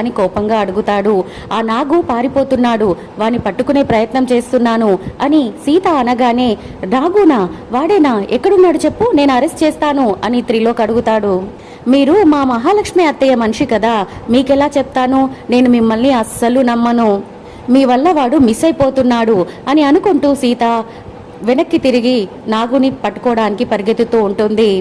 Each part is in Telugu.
అని కోపంగా అడుగుతాడు. ఆ నాగు పారిపోతున్నాడు, వాని పట్టుకునే ప్రయత్నం చేస్తున్నాను అని సీత అనగానే, నాగునా, వాడేనా, ఎక్కడున్నాడు చెప్పు, నేను అరెస్ట్ చేస్తాను అని త్రిలోక్ అడుగుతాడు. మీరు మా మహాలక్ష్మి అత్తయ్య మనిషి కదా, మీకెలా చెప్తాను, నేను మిమ్మల్ని అస్సలు నమ్మను, మీ వల్ల వాడు మిస్ అయిపోతున్నాడు అని అనుకుంటూ సీత వెనక్కి తిరిగి నాగుని పట్టుకోవడానికి పరిగెత్తుతూ ఉంటుంది.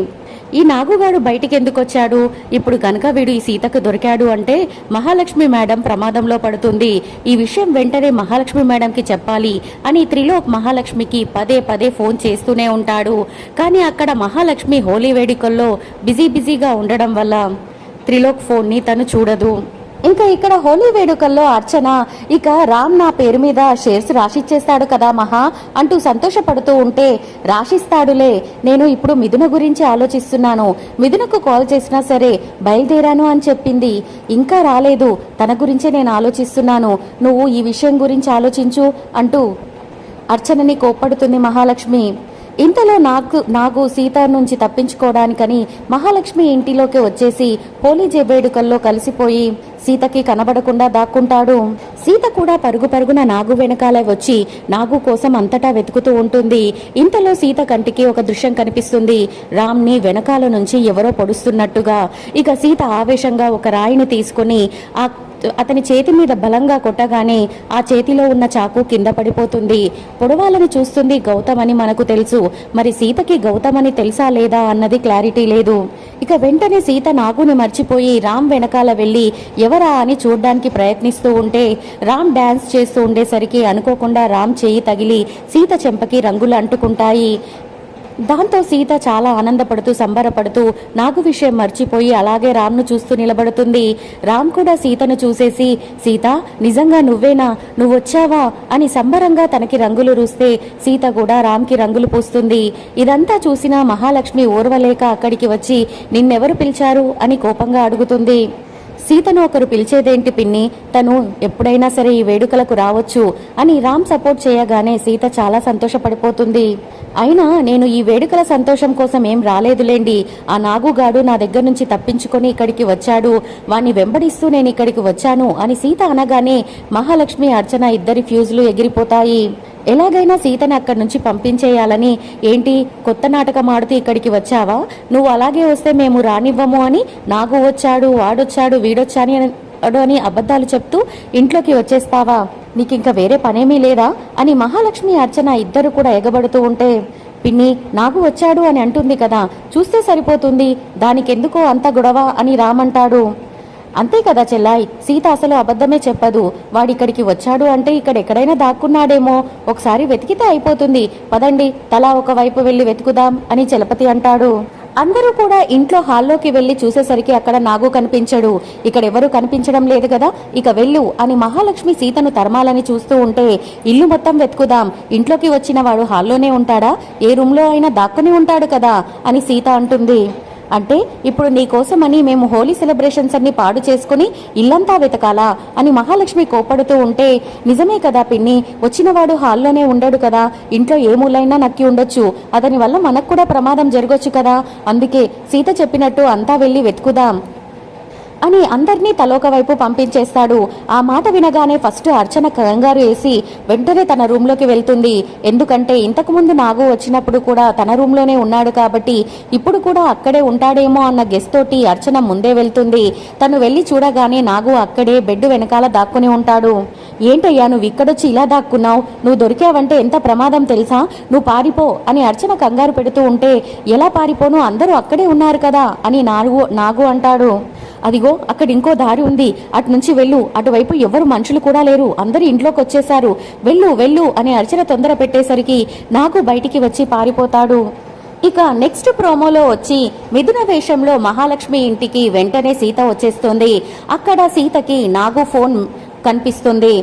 ఈ నాగుగాడు బయటికి ఎందుకు వచ్చాడు, ఇప్పుడు కనుక వీడు ఈ సీతకు దొరికాడు అంటే మహాలక్ష్మి మేడం ప్రమాదంలో పడుతుంది, ఈ విషయం వెంటనే మహాలక్ష్మి మేడంకి చెప్పాలి అని త్రిలోక్ మహాలక్ష్మికి పదే పదే ఫోన్ చేస్తూనే ఉంటాడు. కానీ అక్కడ మహాలక్ష్మి హోలీ వేడుకల్లో బిజీగా ఉండడం వల్ల త్రిలోక్ ఫోన్ని తను చూడదు. ఇంకా ఇక్కడ హోలీ వేడుకల్లో అర్చన ఇక రామ్ నా పేరు మీద షేర్స్ రాసిచ్చేస్తాడు కదా మహా అంటూ సంతోషపడుతూ ఉంటే, రాసిస్తాడులే, నేను ఇప్పుడు మిథున గురించి ఆలోచిస్తున్నాను, మిథునకు కాల్ చేసినా సరే బయలుదేరాను అని చెప్పింది, ఇంకా రాలేదు, తన గురించే నేను ఆలోచిస్తున్నాను, నువ్వు ఈ విషయం గురించి ఆలోచించు అంటూ అర్చనని కోప్పడుతుంది మహాలక్ష్మి. ఇంతలో నాగు సీత నుంచి తప్పించుకోవడానికని మహాలక్ష్మి ఇంటిలోకి వచ్చేసి హోలీ వేడుకల్లో కలిసిపోయి సీతకి కనబడకుండా దాక్కుంటాడు. సీత కూడా పరుగున నాగు వెనకాల వచ్చి నాగు కోసం అంతటా వెతుకుతూ ఉంటుంది. ఇంతలో సీత కంటికి ఒక దృశ్యం కనిపిస్తుంది, రామ్ని వెనకాల నుంచి ఎవరో పొడుస్తున్నట్టుగా. ఇక సీత ఆవేశంగా ఒక రాయిని తీసుకుని అతని చేతి మీద బలంగా కొట్టగానే ఆ చేతిలో ఉన్న చాకు కింద పడిపోతుంది. పొడవాలని చూస్తుంది గౌతమ్ అని మనకు తెలుసు, మరి సీతకి గౌతమ్ అని తెలుసా లేదా అన్నది క్లారిటీ లేదు. ఇక వెంటనే సీత నాగుని మర్చిపోయి రామ్ వెనకాల వెళ్ళి ఎవరా అని చూడ్డానికి ప్రయత్నిస్తూ ఉంటే రామ్ డాన్స్ చేస్తూ ఉండేసరికి అనుకోకుండా రామ్ చేయి తగిలి సీత చెంపకి రంగులు అంటుకుంటాయి. దాంతో సీత చాలా ఆనందపడుతూ సంబరపడుతూ నాగు విషయం మర్చిపోయి అలాగే రామ్ను చూస్తూ నిలబడుతుంది. రామ్ కూడా సీతను చూసేసి, సీత నిజంగా నువ్వేనా, నువ్వొచ్చావా అని సంబరంగా తనకి రంగులు రూస్తే సీత కూడా రామ్కి రంగులు పూస్తుంది. ఇదంతా చూసిన మహాలక్ష్మి ఓర్వలేక అక్కడికి వచ్చి, నిన్నెవరు పిలిచారు అని కోపంగా అడుగుతుంది. సీతను ఒకరు పిలిచేదేంటి పిన్ని, తను ఎప్పుడైనా సరే ఈ వేడుకలకు రావచ్చు అని రామ్ సపోర్ట్ చేయగానే సీత చాలా సంతోషపడిపోతుంది. అయినా నేను ఈ వేడుకల సంతోషం కోసం ఏం రాలేదులేండి, ఆ నాగుగాడు నా దగ్గర నుంచి తప్పించుకొని ఇక్కడికి వచ్చాడు, వాణ్ణి వెంబడిస్తూ నేను ఇక్కడికి వచ్చాను అని సీత అనగానే మహాలక్ష్మి అర్చన ఇద్దరి ఫ్యూజులు ఎగిరిపోతాయి. ఎలాగైనా సీతని అక్కడి నుంచి పంపించేయాలని, ఏంటి కొత్త నాటకం ఆడుతూ ఇక్కడికి వచ్చావా, నువ్వు అలాగే వస్తే మేము రానివ్వము అని నాగు వచ్చాడు, వాడొచ్చాడు, వీడొచ్చాని అని అబద్ధాలు చెప్తూ ఇంట్లోకి వచ్చేస్తావా, నీకింక వేరే పనేమీ లేదా అని మహాలక్ష్మి అర్చన ఇద్దరు కూడా ఎగబడుతూ ఉంటే, పిన్ని నాగు వచ్చాడు అని అంటుంది కదా, చూస్తే సరిపోతుంది, దానికెందుకో అంత గొడవ అని రామంటాడు. అంతే కదా చెల్లాయ్, సీత అసలు అబద్ధమే చెప్పదు, వాడిక్కడికి వచ్చాడు అంటే ఇక్కడ ఎక్కడైనా దాక్కున్నాడేమో, ఒకసారి వెతికితే అయిపోతుంది, పదండి తలా ఒకవైపు వెళ్ళి వెతుకుదాం అని చలపతి అంటాడు. అందరూ కూడా ఇంట్లో హాల్లోకి వెళ్లి చూసేసరికి అక్కడ నాగు కనిపించడు. ఇక్కడెవరూ కనిపించడం లేదు కదా, ఇక వెళ్ళు అని మహాలక్ష్మి సీతను తరమాలని చూస్తూ ఉంటే, ఇల్లు మొత్తం వెతుకుదాం, ఇంట్లోకి వచ్చిన వాడు హాల్లోనే ఉంటాడా, ఏ రూమ్లో అయినా దాక్కుని ఉంటాడు కదా అని సీత అంటుంది. అంటే ఇప్పుడు నీకోసమని మేము హోలీ సెలబ్రేషన్స్ అన్ని పాడు చేసుకుని ఇల్లంతా వెతకాలా అని మహాలక్ష్మి కోపడుతూ ఉంటే, నిజమే కదా పిన్ని, వచ్చినవాడు హాల్లోనే ఉండడు కదా, ఇంట్లో ఏ మూలైనా నక్కి ఉండొచ్చు, అతని వల్ల మనకు కూడా ప్రమాదం జరగొచ్చు కదా, అందుకే సీత చెప్పినట్టు అంతా వెళ్ళి వెతుకుదాం అని అందరినీ తలోక వైపు పంపించేస్తాడు. ఆ మాట వినగానే ఫస్ట్ అర్చన కంగారు వేసి వెంటనే తన రూమ్లోకి వెళ్తుంది. ఎందుకంటే ఇంతకుముందు నాగు వచ్చినప్పుడు కూడా తన రూమ్లోనే ఉన్నాడు కాబట్టి ఇప్పుడు కూడా అక్కడే ఉంటాడేమో అన్న గెస్ తోటి అర్చన ముందే వెళ్తుంది. తను వెళ్ళి చూడగానే నాగు అక్కడే బెడ్ వెనకాల దాక్కుని ఉంటాడు. ఏంటయ్యా నువ్వు ఇక్కడొచ్చి ఇలా దాక్కున్నావు, నువ్వు దొరికావంటే ఎంత ప్రమాదం తెలుసా, నువ్వు పారిపో అని అర్చన కంగారు పెడుతూ ఉంటే, ఎలా పారిపోను, అందరూ అక్కడే ఉన్నారు కదా అని నాగు అంటాడు. అదిగో అక్కడ ఇంకో దారి ఉంది, అటు నుంచి వెళ్ళు, అటువైపు ఎవరు మనుషులు కూడా లేరు, అందరూ ఇంట్లోకి వచ్చేశారు, వెళ్ళు వెళ్ళు అని అర్చన తొందర పెట్టేసరికి నాగు బయటికి వచ్చి పారిపోతాడు. ఇక నెక్స్ట్ ప్రోమోలో వచ్చి మిథున వేషంలో మహాలక్ష్మి ఇంటికి వెంటనే సీత వచ్చేస్తుంది. అక్కడ సీతకి నాగు ఫోన్ కనిపిస్తుంది.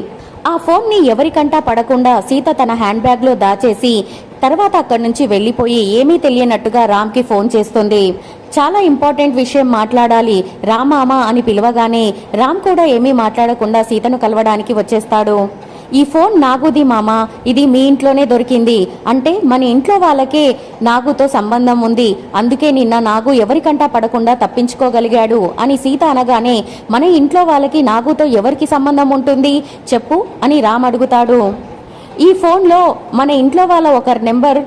ఆ ఫోన్ని ఎవరికంటా పడకుండా సీత తన హ్యాండ్ బ్యాగ్లో దాచేసి తర్వాత అక్కడి నుంచి వెళ్ళిపోయి ఏమీ తెలియనట్టుగా రామ్కి ఫోన్ చేస్తుంది. చాలా ఇంపార్టెంట్ విషయం మాట్లాడాలి, రామామా అని పిలవగానే రామ్ కూడా ఏమీ మాట్లాడకుండా సీతను కలవడానికి వచ్చేస్తాడు. ఈ ఫోన్ నాగుది మామ, ఇది మీ ఇంట్లోనే దొరికింది అంటే మన ఇంట్లో వాళ్ళకే నాగుతో సంబంధం ఉంది, అందుకే నిన్న నాగు ఎవరికంటా పడకుండా తప్పించుకోగలిగాడు అని సీత అనగానే మన ఇంట్లో వాళ్ళకి నాగుతో ఎవరికి సంబంధం ఉంటుంది చెప్పు అని రామ్ అడుగుతాడు. ఈ ఫోన్లో మన ఇంట్లో వాళ్ళ ఒకరి నెంబర్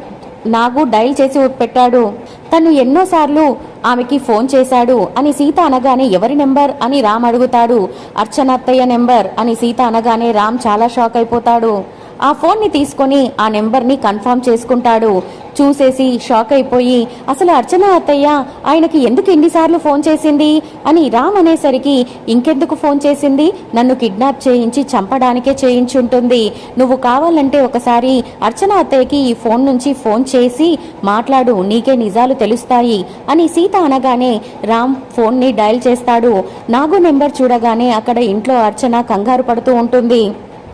నాగు డైల్ చేసి పెట్టాడు, తను ఎన్నోసార్లు ఆమెకి ఫోన్ చేశాడు అని సీత అనగానే ఎవరి నెంబర్ అని రామ్ అడుగుతాడు. అర్చన అత్తయ్య నెంబర్ అని సీత అనగానే రామ్ చాలా షాక్ అయిపోతాడు. ఆ ఫోన్ని తీసుకొని ఆ నెంబర్ని కన్ఫర్మ్ చేసుకుంటాడు. చూసేసి షాక్ అయిపోయి అసలు అర్చన అత్తయ్య ఆయనకి ఎందుకు ఎన్నిసార్లు ఫోన్ చేసింది అని రామ్ అనేసరికి ఇంకెందుకు ఫోన్ చేసింది, నన్ను కిడ్నాప్ చేయించి చంపడానికే చేయించుంటుంది, నువ్వు కావాలంటే ఒకసారి అర్చన అత్తయ్యకి ఈ ఫోన్ నుంచి ఫోన్ చేసి మాట్లాడు, నీకే నిజాలు తెలుస్తాయి అని సీత అనగానే రామ్ ఫోన్ని డయల్ చేస్తాడు. నాగు నెంబర్ చూడగానే అక్కడ ఇంట్లో అర్చన కంగారు పడుతూ ఉంటుంది.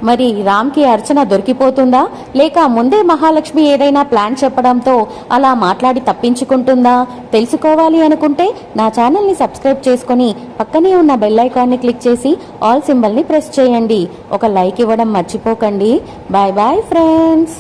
మరి రామ్కి అర్చన దొరికిపోతుందా లేక ముందే మహాలక్ష్మి ఏదైనా ప్లాన్ చెప్పడంతో అలా మాట్లాడి తప్పించుకుంటుందా తెలుసుకోవాలి అనుకుంటే నా ఛానల్ని సబ్స్క్రైబ్ చేసుకొని పక్కనే ఉన్న బెల్ ఐకాన్ని క్లిక్ చేసి ఆల్ సింబల్ని ప్రెస్ చేయండి. ఒక లైక్ ఇవ్వడం మర్చిపోకండి. Bye bye friends.